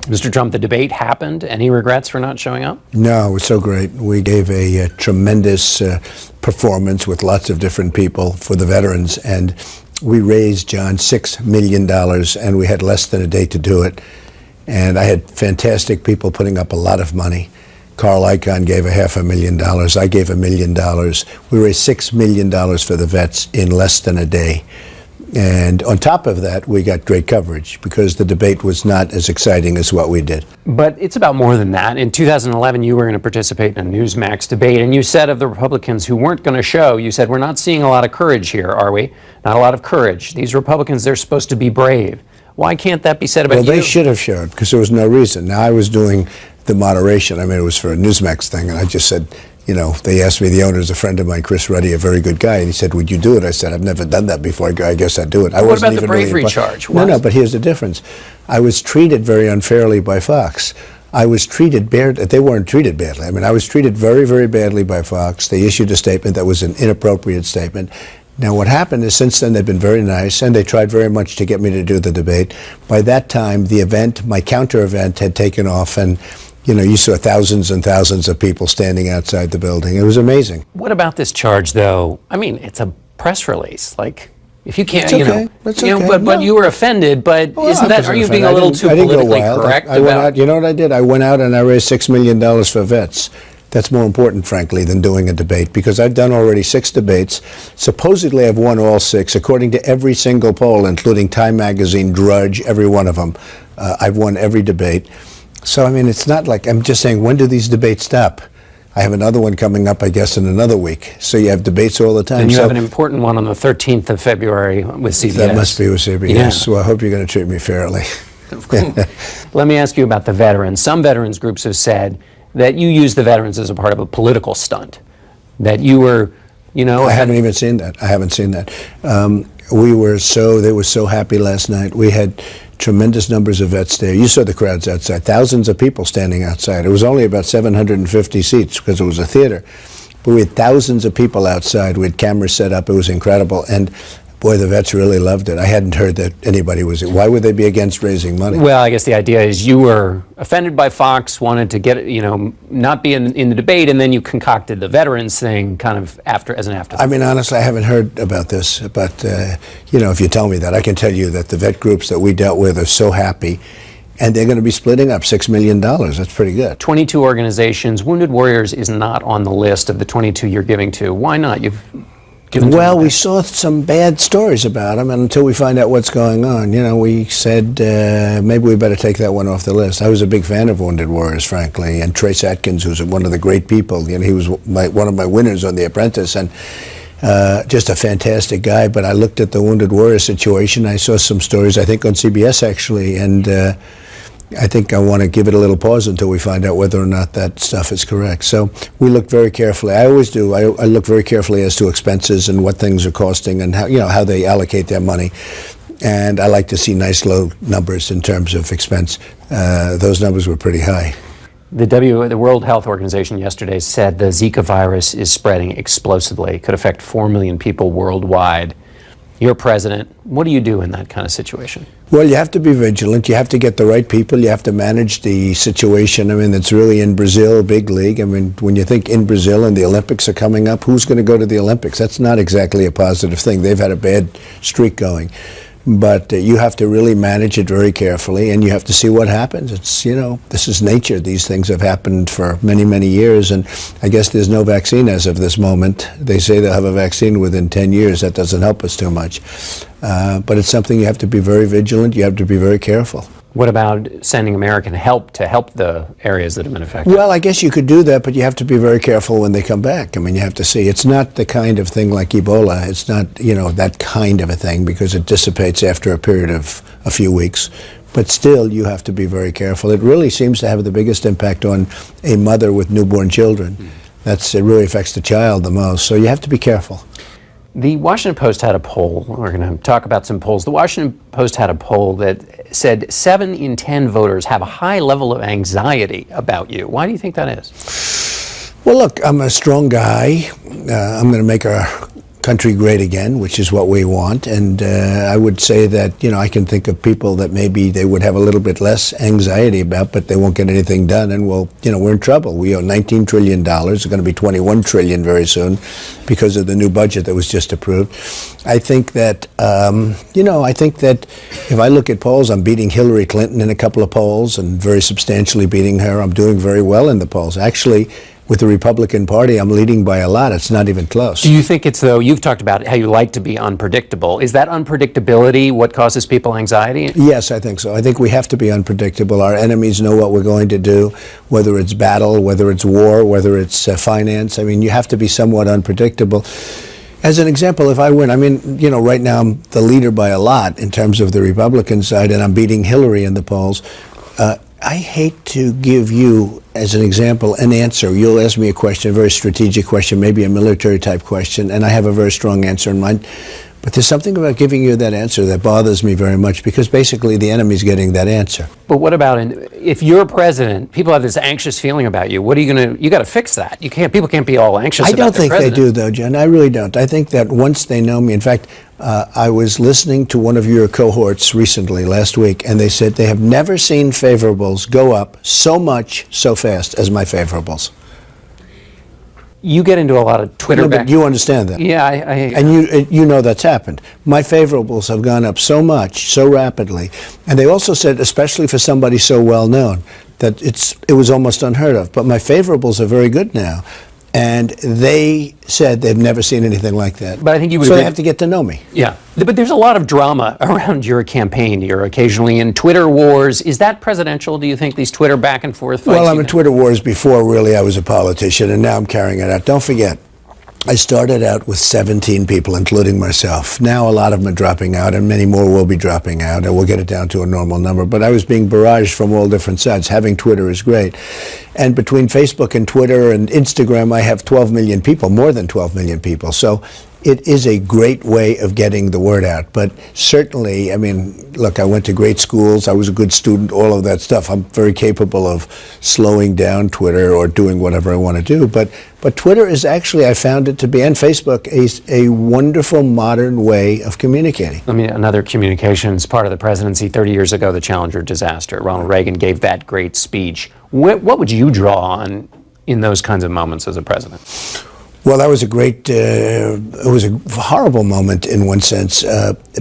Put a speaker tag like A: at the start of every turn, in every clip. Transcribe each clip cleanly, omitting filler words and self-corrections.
A: Mr. Trump, the debate happened. Any regrets for not showing up?
B: No, it was so great. We gave a tremendous performance with lots of different people for the veterans, and we raised, John, $6 million, and we had less than a day to do it. And I had fantastic people putting up a lot of money. Carl Icahn gave $500,000. I gave $1 million. We raised $6 million for the vets in less than a day. And on top of that, we got great coverage because the debate was not as exciting as what we did.
A: But it's about more than that. In 2011, you were going to participate in a Newsmax debate, and you said of the Republicans who weren't going to show, you said, we're not seeing a lot of courage here, are we? Not a lot of courage. These Republicans, they're supposed to be brave. Why can't that be said about you?
B: Well, they should have showed because there was no reason. Now, I was doing the moderation. I mean, it was for a Newsmax thing, and I just said, you know, they asked me, the owner is a friend of mine, Chris Ruddy, a very good guy, and he said, would you do it? I said, I've never done that before. I guess I'd do it.
A: What about the bravery charge?
B: No, but here's the difference. I was treated very unfairly by Fox. I was treated badly. They weren't treated badly. I mean, I was treated very, very badly by Fox. They issued a statement that was an inappropriate statement. Now, what happened is since then they've been very nice, and they tried very much to get me to do the debate. By that time, the event, my counter event, had taken off, and you know, you saw thousands and thousands of people standing outside the building. It was amazing.
A: What about this charge, though? I mean, it's a press release. Like, if you can't,
B: it's okay.
A: But you were offended. But
B: well,
A: isn't that? Are you being a little too politically correct?
B: I went out. You know what I did? I went out and I raised $6 million for vets. That's more important, frankly, than doing a debate, because I've done already 6 debates. Supposedly, I've won all 6, according to every single poll, including Time Magazine, Drudge, every one of them. I've won every debate. So, I mean, it's not like, I'm just saying, when do these debates stop? I have another one coming up, I guess, in another week. So you have debates all the time.
A: And you have an important one on the 13th of February with CBS.
B: That must be with CBS.
A: Yeah.
B: Well, I hope you're going to treat me fairly.
A: Let me ask you about the veterans. Some veterans groups have said that you use the veterans as a part of a political stunt, that you were, you know...
B: I haven't even seen that. I haven't seen that. They were so happy last night. We had tremendous numbers of vets there. You saw the crowds outside, thousands of people standing outside. It was only about 750 seats because it was a theater. But we had thousands of people outside. We had cameras set up. It was incredible. And boy, the vets really loved it. I hadn't heard that anybody was. Why would they be against raising money?
A: Well, I guess the idea is you were offended by Fox, wanted to get, you know, not be in the debate, and then you concocted the veterans thing kind of as an afterthought.
B: I mean, honestly, I haven't heard about this, but you know, if you tell me that, I can tell you that the vet groups that we dealt with are so happy, and they're going to be splitting up $6 million. That's pretty good.
A: 22 organizations. Wounded Warriors is not on the list of the 22 you're giving to. Why not?
B: Well, we saw some bad stories about them, and until we find out what's going on, you know, we said maybe we better take that one off the list. I was a big fan of Wounded Warriors, frankly, and Trace Atkins, who's one of the great people. You know, he was one of my winners on The Apprentice, and just a fantastic guy. But I looked at the Wounded Warrior situation. I saw some stories, I think, on CBS, actually, and I think I want to give it a little pause until we find out whether or not that stuff is correct. So we look very carefully. I always do. I look very carefully as to expenses and what things are costing and how, you know, how they allocate their money. And I like to see nice low numbers in terms of expense. Those numbers were pretty high.
A: The World Health Organization yesterday said the Zika virus is spreading explosively. It could affect 4 million people worldwide. You're president. What do you do in that kind of situation?
B: Well, you have to be vigilant. You have to get the right people. You have to manage the situation. I mean, it's really in Brazil, big league. I mean, when you think in Brazil and the Olympics are coming up, who's going to go to the Olympics? That's not exactly a positive thing. They've had a bad streak going. But you have to really manage it very carefully, and you have to see what happens. It's, you know, this is nature. These things have happened for many, many years, and I guess there's no vaccine as of this moment. They say they'll have a vaccine within 10 years. That doesn't help us too much. But it's something you have to be very vigilant. You have to be very careful.
A: What about sending American help to help the areas that have been affected?
B: Well, I guess you could do that, but you have to be very careful when they come back. I mean, you have to see. It's not the kind of thing like Ebola. It's not, you know, that kind of a thing because it dissipates after a period of a few weeks. But still, you have to be very careful. It really seems to have the biggest impact on a mother with newborn children. It really affects the child the most. So you have to be careful.
A: The Washington Post had a poll. We're going to talk about some polls. The Washington Post had a poll that said 7 in 10 voters have a high level of anxiety about you. Why do you think that is?
B: Well, look, I'm a strong guy. I'm going to make a country great again, which is what we want. And I would say that, I can think of people that maybe they would have a little bit less anxiety about, but they won't get anything done. And we're in trouble. We owe $19 trillion. It's going to be $21 trillion very soon because of the new budget that was just approved. I think that, if I look at polls, I'm beating Hillary Clinton in a couple of polls and very substantially beating her. I'm doing very well in the polls. Actually, with the Republican Party, I'm leading by a lot. It's not even close.
A: Do you think it's, though, you've talked about how you like to be unpredictable. Is that unpredictability what causes people anxiety?
B: Yes, I think so. I think we have to be unpredictable. Our enemies know what we're going to do, whether it's battle, whether it's war, whether it's finance. I mean, you have to be somewhat unpredictable. As an example, if I win, right now I'm the leader by a lot in terms of the Republican side, and I'm beating Hillary in the polls. I hate to give you, as an example, an answer. You'll ask me a question, a very strategic question, maybe a military-type question, and I have a very strong answer in mind. But there's something about giving you that answer that bothers me very much, because basically the enemy's getting that answer.
A: But what about if you're president, people have this anxious feeling about you. What are you going to, you got to fix that. People can't be all anxious about their president.
B: I don't think they do, though, Jen. I really don't. I think that once they know me, in fact, I was listening to one of your cohorts recently, last week, and they said they have never seen favorables go up so much, so fast as my favorables.
A: You get into a lot of Twitter.
B: No, but you understand that.
A: Yeah,
B: and you know that's happened. My favorables have gone up so much, so rapidly, and they also said, especially for somebody so well known, that it was almost unheard of. But my favorables are very good now, and they said they've never seen anything like that.
A: But I think you would.
B: So they have to get to know me.
A: Yeah, but there's a lot of drama around your campaign. You're occasionally in Twitter wars. Is that presidential? Do you think these Twitter back and forth fights?
B: Well, I'm in Twitter wars before really I was a politician, and now I'm carrying it out. Don't forget, I started out with 17 people, including myself. Now a lot of them are dropping out, and many more will be dropping out, and we'll get it down to a normal number. But I was being barraged from all different sides. Having Twitter is great. And between Facebook and Twitter and Instagram, I have 12 million people, more than 12 million people. So it is a great way of getting the word out. But certainly, look, I went to great schools. I was a good student, all of that stuff. I'm very capable of slowing down Twitter or doing whatever I want to do. But Twitter is actually, I found it to be, and Facebook, a wonderful modern way of communicating.
A: Another communications part of the presidency, 30 years ago, the Challenger disaster. Ronald Reagan gave that great speech. What would you draw on in those kinds of moments as a president?
B: Well, that was it was a horrible moment in one sense,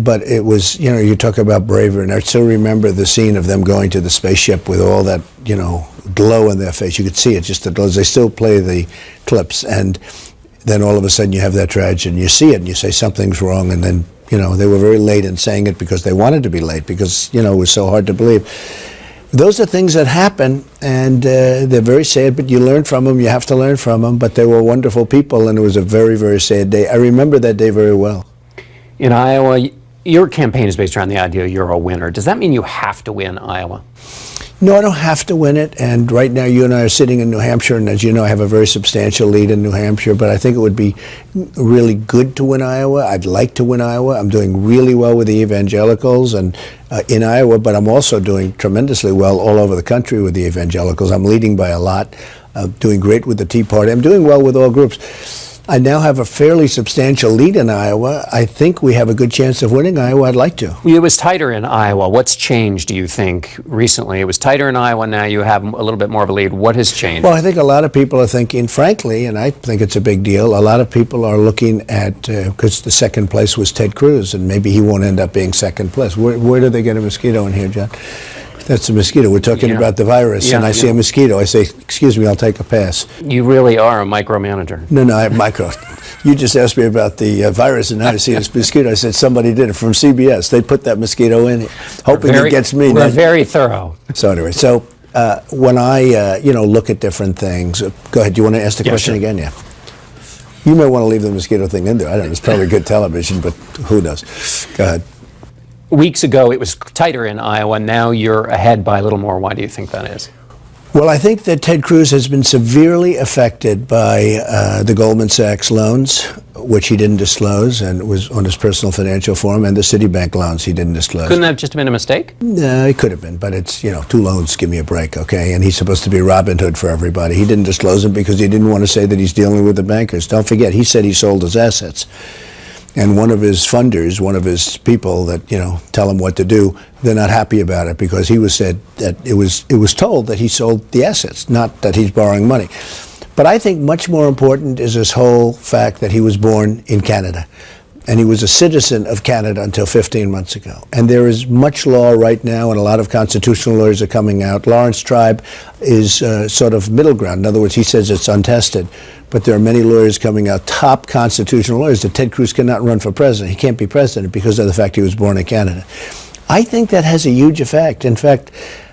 B: but it was, you talk about bravery, and I still remember the scene of them going to the spaceship with all that, glow in their face. You could see it, just the glows. They still play the clips, and then all of a sudden you have that tragedy, and you see it, and you say something's wrong, and then, they were very late in saying it because they wanted to be late, because, it was so hard to believe. Those are things that happen, and they're very sad, but you learn from them. You have to learn from them, but they were wonderful people, and it was a very, very sad day. I remember that day very well.
A: In Iowa, your campaign is based around the idea you're a winner. Does that mean you have to win Iowa?
B: No, I don't have to win it, and right now you and I are sitting in New Hampshire, and as you know, I have a very substantial lead in New Hampshire, but I think it would be really good to win Iowa. I'd like to win Iowa. I'm doing really well with the evangelicals and in Iowa, but I'm also doing tremendously well all over the country with the evangelicals. I'm leading by a lot, doing great with the Tea Party. I'm doing well with all groups. I now have a fairly substantial lead in Iowa. I think we have a good chance of winning Iowa. I'd like to.
A: It was tighter in Iowa. What's changed, do you think, recently? It was tighter in Iowa. Now you have a little bit more of a lead. What has changed?
B: Well, I think a lot of people are thinking, frankly, and I think it's a big deal, a lot of people are looking at, because the second place was Ted Cruz, and maybe he won't end up being second place. Where do they get a mosquito in here, John? That's a mosquito. We're talking about the virus, and I see a mosquito. I say, excuse me, I'll take a pass.
A: You really are a micromanager.
B: No, I have micro. You just asked me about the virus, and now I see this mosquito. I said, somebody did it from CBS. They put that mosquito in here, hoping it gets me.
A: We're very thorough.
B: So anyway, when I, look at different things, go ahead. Do you want to ask the question again? Yeah. You may want to leave the mosquito thing in there. I don't know. It's probably good television, but who knows? Go ahead.
A: Weeks ago, it was tighter in Iowa. Now you're ahead by a little more. Why do you think that is?
B: Well, I think that Ted Cruz has been severely affected by the Goldman Sachs loans, which he didn't disclose, and it was on his personal financial form, and the Citibank loans he didn't disclose.
A: Couldn't that have just been a mistake?
B: No, it could have been, but it's, two loans, give me a break, okay? And he's supposed to be Robin Hood for everybody. He didn't disclose them because he didn't want to say that he's dealing with the bankers. Don't forget, he said he sold his assets. And one of his funders, one of his people that, tell him what to do, they're not happy about it because he was said that it was told that he sold the assets, not that he's borrowing money. But I think much more important is this whole fact that he was born in Canada. And he was a citizen of Canada until 15 months ago. And there is much law right now, and a lot of constitutional lawyers are coming out. Lawrence Tribe is sort of middle ground. In other words, he says it's untested. But there are many lawyers coming out, top constitutional lawyers, that Ted Cruz cannot run for president. He can't be president because of the fact he was born in Canada. I think that has a huge effect. In fact,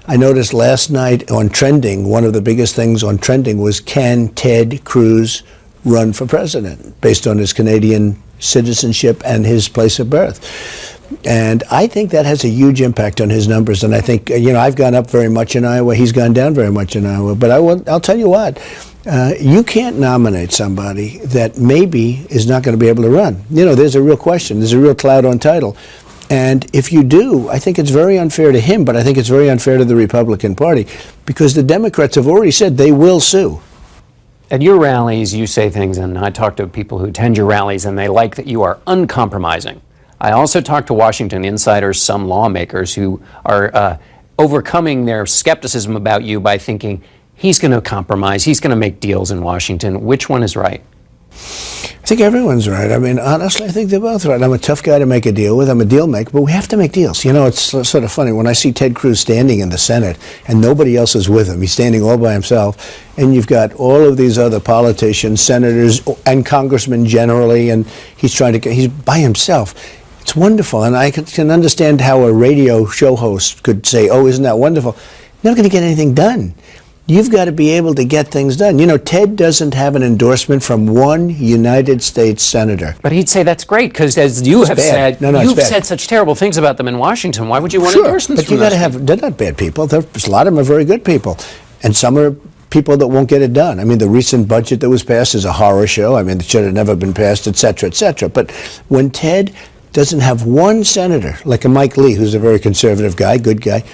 B: I noticed last night on Trending, one of the biggest things on Trending was, can Ted Cruz run for president based on his Canadian citizenship and his place of birth? And I think that has a huge impact on his numbers. And I think, I've gone up very much in Iowa. He's gone down very much in Iowa. But I'll tell you what, you can't nominate somebody that maybe is not going to be able to run. There's a real question. There's a real cloud on title. And if you do, I think it's very unfair to him, but I think it's very unfair to the Republican Party because the Democrats have already said they will sue.
A: At your rallies, you say things, and I talk to people who attend your rallies, and they like that you are uncompromising. I also talk to Washington insiders, some lawmakers who are overcoming their skepticism about you by thinking he's going to compromise, he's going to make deals in Washington. Which one is right?
B: I think everyone's right. I mean, honestly, I think they're both right. I'm a tough guy to make a deal with. I'm a deal maker, but we have to make deals. It's sort of funny when I see Ted Cruz standing in the Senate and nobody else is with him. He's standing all by himself, and you've got all of these other politicians, senators, and congressmen generally, and he's by himself. It's wonderful, and I can understand how a radio show host could say, oh, isn't that wonderful? You're not going to get anything done. You've got to be able to get things done. Ted doesn't have an endorsement from one United States senator.
A: But he'd say that's great because, as you have said, you've said such terrible things about them in Washington. Why would you want endorsements
B: but you got to have, they're not bad people. A lot of them are very good people. And some are people that won't get it done. I mean, the recent budget that was passed is a horror show. I mean, it should have never been passed, et cetera, et cetera. But when Ted doesn't have one senator, like a Mike Lee, who's a very conservative guy, good guy,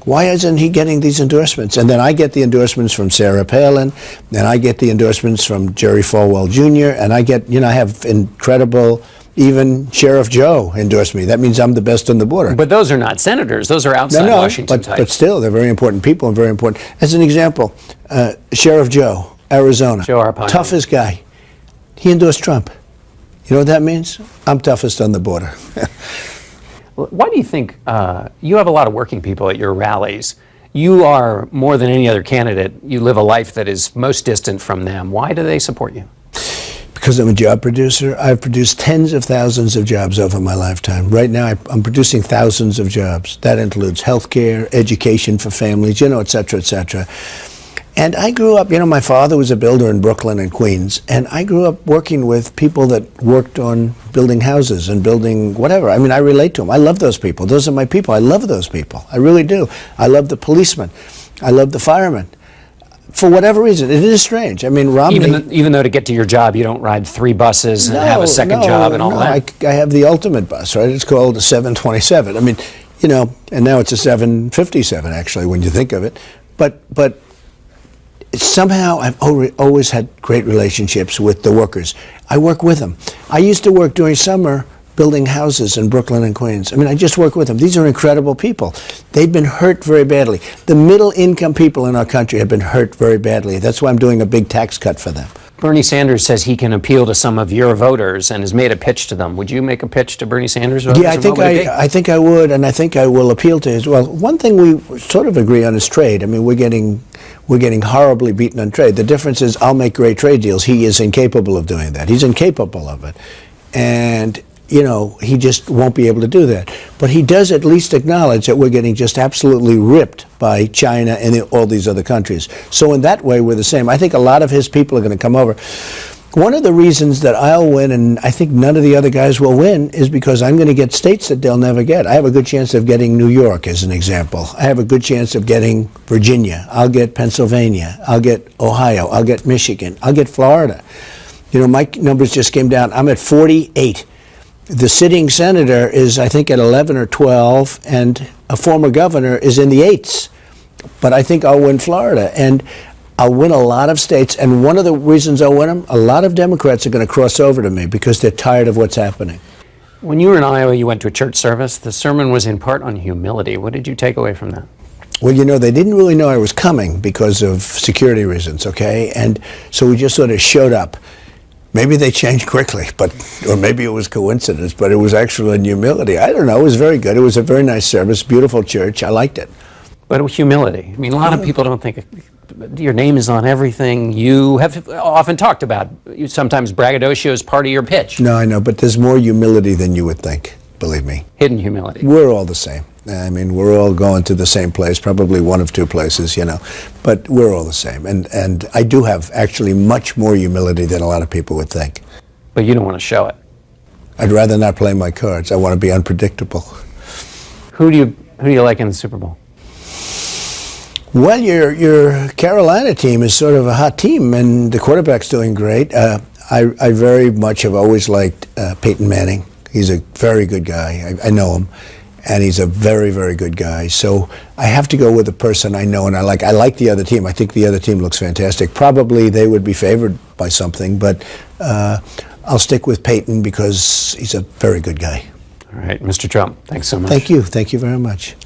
B: why isn't he getting these endorsements? And then I get the endorsements from Sarah Palin, and I get the endorsements from Jerry Falwell Jr., and I have incredible, even Sheriff Joe endorsed me. That means I'm the best on the border.
A: But those are not senators. Those are outside Washington types.
B: But still, they're very important people and very important. As an example, Sheriff Joe, Arizona,
A: Joe Arpaio.
B: Toughest guy. He endorsed Trump. You know what that means? I'm toughest on the border.
A: Why do you think you have a lot of working people at your rallies? You are, more than any other candidate, you live a life that is most distant from them. Why do they support you?
B: Because I'm a job producer. I've produced tens of thousands of jobs over my lifetime. Right now, I'm producing thousands of jobs. That includes healthcare, education for families, et cetera, et cetera. And I grew up, my father was a builder in Brooklyn and Queens, and I grew up working with people that worked on building houses and building whatever. I mean, I relate to them. I love those people. Those are my people. I love those people. I really do. I love the policemen. I love the firemen. For whatever reason, it is strange. I mean, Romney...
A: Even though to get to your job, you don't ride 3 buses and have a second job and all that?
B: I have the ultimate bus, right? It's called a 727. I mean, and now it's a 757, actually, when you think of it. But somehow I've always had great relationships with the workers. I work with them. I used to work during summer building houses in Brooklyn and Queens. I mean, I just work with them. These are incredible people. They've been hurt very badly. The middle income people in our country have been hurt very badly. That's why I'm doing a big tax cut for them.
A: Bernie Sanders says he can appeal to some of your voters and has made a pitch to them. Would you make a pitch to Bernie Sanders voters?
B: Yeah, I think I would, and I think I will appeal to his. Well, one thing we sort of agree on is trade. I mean, we're getting horribly beaten on trade. The difference is I'll make great trade deals. He is incapable of doing that. He's incapable of it. And he just won't be able to do that. But he does at least acknowledge that we're getting just absolutely ripped by China and all these other countries. So in that way, we're the same. I think a lot of his people are going to come over. One of the reasons that I'll win, and I think none of the other guys will win, is because I'm going to get states that they'll never get. I have a good chance of getting New York, as an example. I have a good chance of getting Virginia. I'll get Pennsylvania. I'll get Ohio. I'll get Michigan. I'll get Florida. My numbers just came down. I'm at 48. The sitting senator is, I think, at 11 or 12, and a former governor is in the 8s. But I think I'll win Florida. And I'll win a lot of states, and one of the reasons I'll win them, a lot of Democrats are going to cross over to me because they're tired of what's happening.
A: When you were in Iowa, you went to a church service. The sermon was in part on humility. What did you take away from that?
B: Well, they didn't really know I was coming because of security reasons, okay? And so we just sort of showed up. Maybe they changed quickly, or maybe it was coincidence, but it was actually in humility. I don't know. It was very good. It was a very nice service, beautiful church. I liked it.
A: But humility. I mean, a lot of people don't think your name is on everything. You have often talked about sometimes braggadocio is part of your pitch.
B: No, I know, but there's more humility than you would think, believe me.
A: Hidden humility.
B: We're all the same. I mean, we're all going to the same place, probably one of two places, but we're all the same. And I do have actually much more humility than a lot of people would think.
A: But you don't want to show it.
B: I'd rather not play my cards. I want to be unpredictable.
A: Who do you like in the Super Bowl?
B: Well, your Carolina team is sort of a hot team, and the quarterback's doing great. I very much have always liked Peyton Manning. He's a very good guy. I know him, and he's a very, very good guy. So I have to go with the person I know and I like. I like the other team. I think the other team looks fantastic. Probably they would be favored by something, but I'll stick with Peyton because he's a very good guy.
A: All right, Mr. Trump, thanks so much.
B: Thank you. Thank you very much.